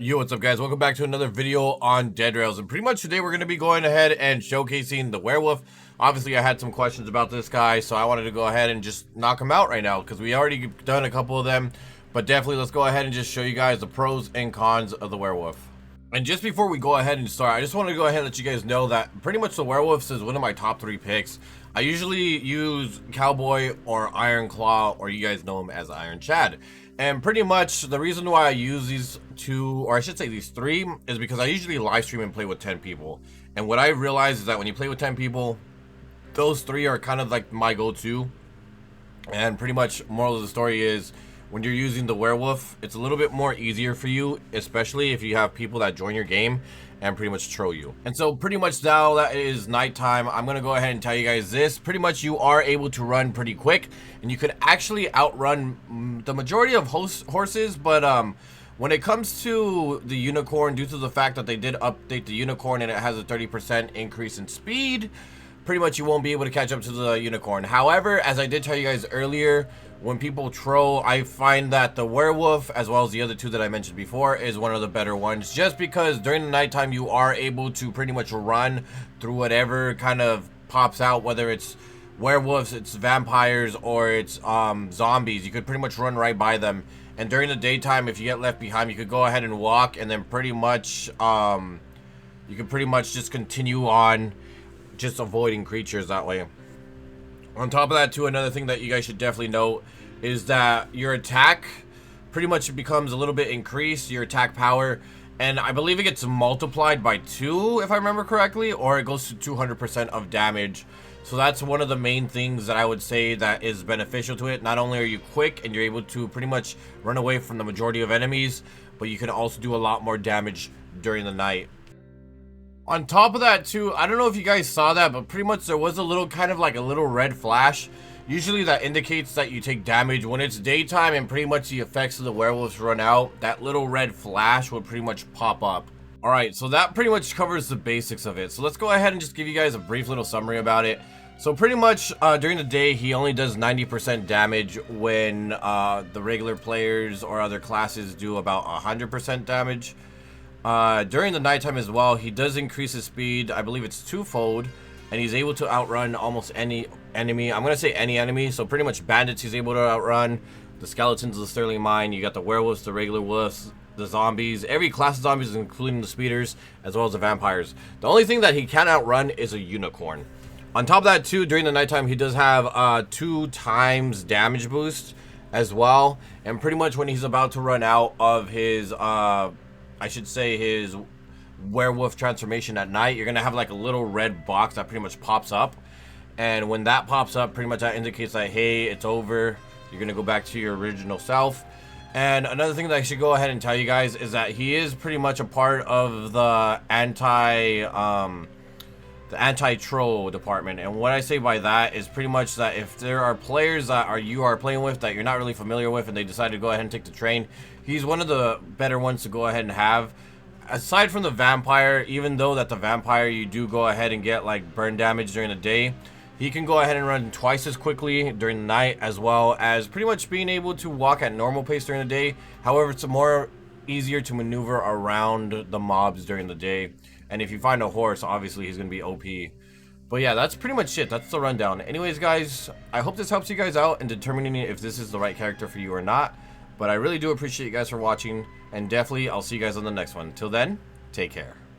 Yo, what's up guys? Welcome back to another video on Dead Rails, and pretty much today we're going to be going ahead and showcasing the werewolf. Obviously I had some questions about this guy, so I wanted to go ahead and just knock him out right now because we already done a couple of them, but definitely let's go ahead and just show you guys the pros and cons of the werewolf. And just before we go ahead and start, I just want to go ahead and let you guys know that pretty much the werewolf is one of my top 3 picks. I usually use Cowboy or Iron Claw, or you guys know him as Iron Chad. And pretty much the reason why I use these two, or I should say these 3, is because I usually live stream and play with 10 people. And what I realized is that when you play with 10 people, those 3 are kind of like my go-to. And pretty much moral of the story is, when you're using the werewolf, it's a little bit more easier for you, especially if you have people that join your game and pretty much troll you. And so pretty much now that it is nighttime, I'm gonna go ahead and tell you guys this. Pretty much you are able to run pretty quick, and you could actually outrun the majority of horses, but when it comes to the unicorn, due to the fact that they did update the unicorn and it has a 30% increase in speed, pretty much you won't be able to catch up to the unicorn. However, as I did tell you guys earlier, when people troll, I find that the werewolf, as well as the other 2 that I mentioned before, is one of the better ones, just because during the nighttime you are able to pretty much run through whatever kind of pops out, whether it's werewolves, it's vampires, or it's zombies. You could pretty much run right by them. And during the daytime, if you get left behind, you could go ahead and walk, and then pretty much you could pretty much just continue on, just avoiding creatures that way. On top of that too, another thing that you guys should definitely note is that your attack pretty much becomes a little bit increased, your attack power, and I believe it gets multiplied by 2 if I remember correctly, or it goes to 200% of damage. So that's one of the main things that I would say that is beneficial to it. Not only are you quick and you're able to pretty much run away from the majority of enemies, but you can also do a lot more damage during the night. On top of that too, I don't know if you guys saw that, but pretty much there was a little kind of like a little red flash. Usually that indicates that you take damage. When it's daytime and pretty much the effects of the werewolves run out, that little red flash would pretty much pop up. Alright, so that pretty much covers the basics of it. So let's go ahead and just give you guys a brief little summary about it. So pretty much during the day, he only does 90% damage when the regular players or other classes do about 100% damage. During the nighttime as well, he does increase his speed. I believe it's 2-fold, and he's able to outrun almost any enemy. I'm gonna say any enemy, so pretty much bandits he's able to outrun, the skeletons of the Sterling Mine, you got the werewolves, the regular wolves, the zombies, every class of zombies including the speeders, as well as the vampires. The only thing that he can outrun is a unicorn. On top of that too, during the nighttime he does have 2 times damage boost as well, and pretty much when he's about to run out of his I should say his werewolf transformation at night, you're gonna have like a little red box that pretty much pops up, and when that pops up, pretty much that indicates that, hey, it's over, you're gonna go back to your original self. And another thing that I should go ahead and tell you guys is that he is pretty much a part of the anti-troll department. And what I say by that is pretty much that if there are players that you are playing with that you're not really familiar with and they decide to go ahead and take the train, he's one of the better ones to go ahead and have. Aside from the vampire, even though that the vampire you do go ahead and get like burn damage during the day, he can go ahead and run twice as quickly during the night, as well as pretty much being able to walk at normal pace during the day. However, it's more easier to maneuver around the mobs during the day. And if you find a horse, obviously he's gonna be OP. But yeah, that's pretty much it. That's the rundown. Anyways, guys, I hope this helps you guys out in determining if this is the right character for you or not. But I really do appreciate you guys for watching, and definitely I'll see you guys on the next one. Till then, take care.